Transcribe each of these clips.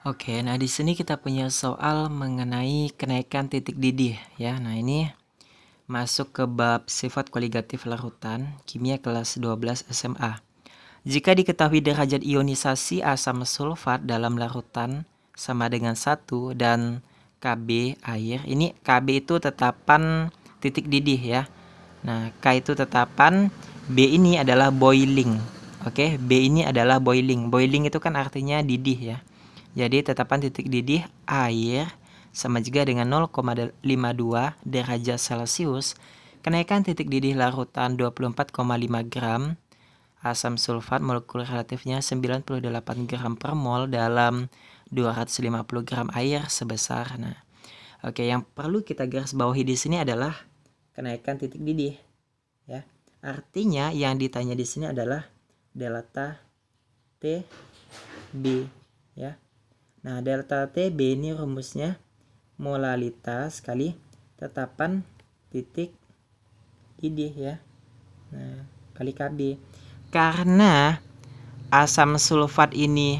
Oke, nah di sini kita punya soal mengenai kenaikan titik didih ya. Nah, ini masuk ke bab sifat koligatif larutan kimia kelas 12 SMA. Jika diketahui derajat ionisasi asam sulfat dalam larutan sama dengan 1 dan Kb air. Ini Kb itu tetapan titik didih ya. Nah, K itu tetapan, B ini adalah boiling. Oke, B ini adalah boiling. Boiling itu kan artinya didih ya. Jadi tetapan titik didih air sama juga dengan 0,52 derajat Celcius. Kenaikan titik didih larutan 24,5 gram asam sulfat molekul relatifnya 98 gram per mol dalam 250 gram air sebesar. Nah, oke, yang perlu kita garis bawahi di sini adalah kenaikan titik didih ya. Artinya yang ditanya di sini adalah delta TB ya. Nah, delta TB ini rumusnya molalitas kali tetapan titik didih ya. Nah, kali Kb. Karena asam sulfat ini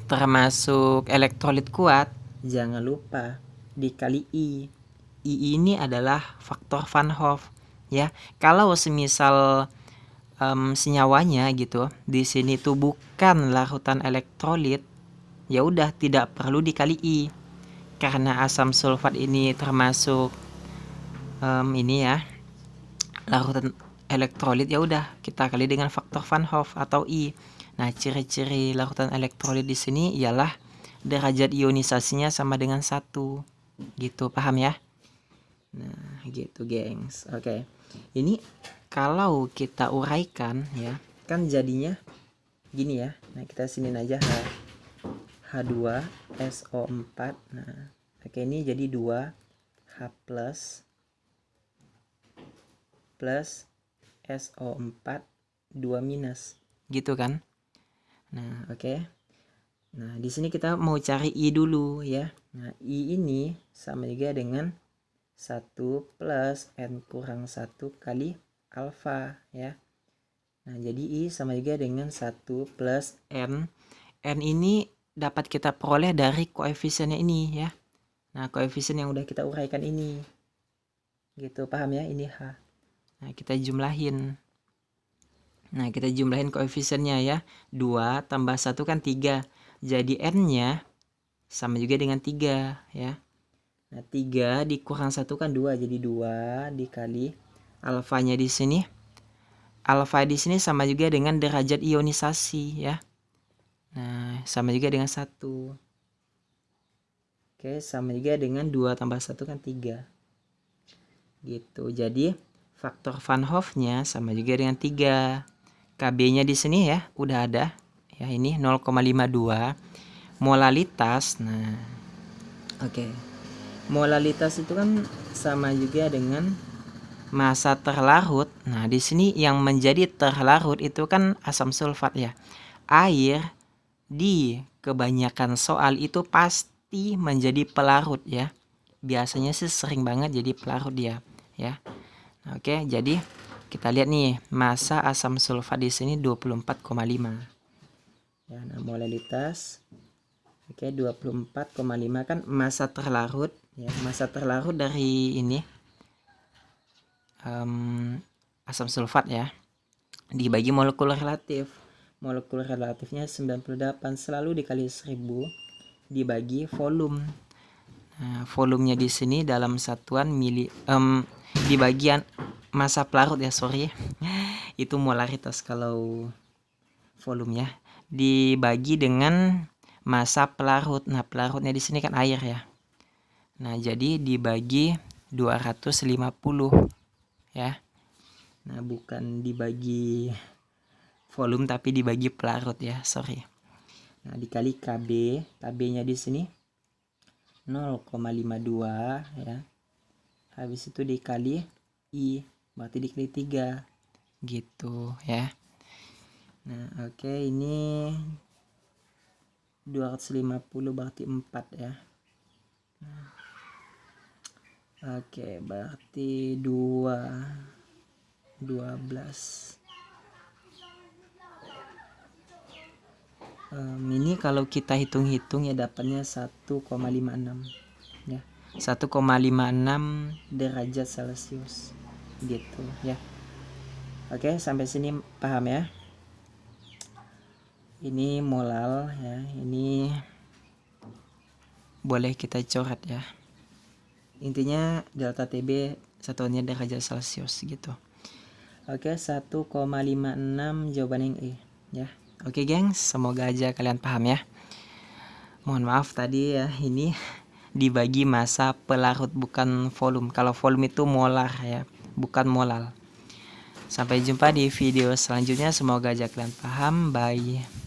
termasuk elektrolit kuat, jangan lupa dikali I. I ini adalah faktor Van Hoff ya. Kalau semisal senyawanya gitu di sini tuh bukan larutan elektrolit, ya udah tidak perlu dikali I. Karena asam sulfat ini termasuk ini ya larutan elektrolit, ya udah kita kali dengan faktor Van Hoff atau I. Nah, ciri-ciri larutan elektrolit di sini ialah derajat ionisasinya sama dengan 1. Gitu, paham ya? Nah, gitu, gengs. Oke. Ini kalau kita uraikan ya, kan jadinya gini ya. Nah, kita sinin aja H2SO4. Nah, oke, ini jadi 2H plus SO4 2 minus. Gitu kan? Nah, oke. Nah, di sini kita mau cari I dulu ya. Nah, I ini sama juga dengan 1 plus N kurang 1 kali alfa ya. Nah, jadi I sama juga dengan 1 plus N. N ini dapat kita peroleh dari koefisiennya ini ya. Nah, koefisien yang udah kita uraikan ini. Gitu, paham ya? Ini H. Nah, kita jumlahin. Nah, kita jumlahin koefisiennya ya. 2 tambah 1 kan 3. Jadi N-nya sama juga dengan 3 ya. Nah, 3 dikurang 1 kan 2. Jadi 2 dikali alfanya di sini. Alfa di sini sama juga dengan derajat ionisasi ya. Nah, sama juga dengan 1. Oke, sama juga dengan 2 tambah 1 kan 3. Gitu. Jadi faktor Van Hoff-nya sama juga dengan 3. KB-nya di sini ya udah ada. Ya, ini 0,52. Molalitas. Nah, oke. Molalitas itu kan sama juga dengan massa terlarut. Nah, di sini yang menjadi terlarut itu kan asam sulfat ya. Air di kebanyakan soal itu pasti menjadi pelarut ya. Biasanya sih sering banget jadi pelarut dia ya. Nah, oke, jadi kita lihat nih massa asam sulfat di sini 24,5. Ya, nah molalitas oke 24,5 kan massa terlarut ya. Massa terlarut dari ini asam sulfat ya dibagi molekul relatif. Molekul relatifnya 98 selalu dikali 1000 dibagi volume. Nah, volumenya di sini dalam satuan di bagian massa pelarut ya, sorry. Itu molaritas kalau volumenya dibagi dengan massa pelarut. Nah, pelarutnya di sini kan air ya. Nah, jadi dibagi 250 ya. Nah, bukan dibagi volume tapi dibagi pelarut ya, sorry. Nah, dikali KB, KB-nya di sini 0,52 ya. Habis itu dikali I, berarti dikali 3 gitu ya. Nah, oke, ini 250 berarti 4 ya. Nah, oke, berarti 12. Ini kalau kita hitung-hitung ya dapatnya 1,56 ya. 1,56 derajat Celcius gitu ya. Oke, sampai sini paham ya. Ini molal ya, ini boleh kita coret ya. Intinya delta TB satuannya derajat Celcius gitu. Oke, 1,56 jawaban yang E ya. Oke gengs, semoga aja kalian paham ya. Mohon maaf tadi ya, ini dibagi massa pelarut bukan volume. Kalau volume itu molar ya, bukan molal. Sampai jumpa di video selanjutnya, semoga aja kalian paham. Bye.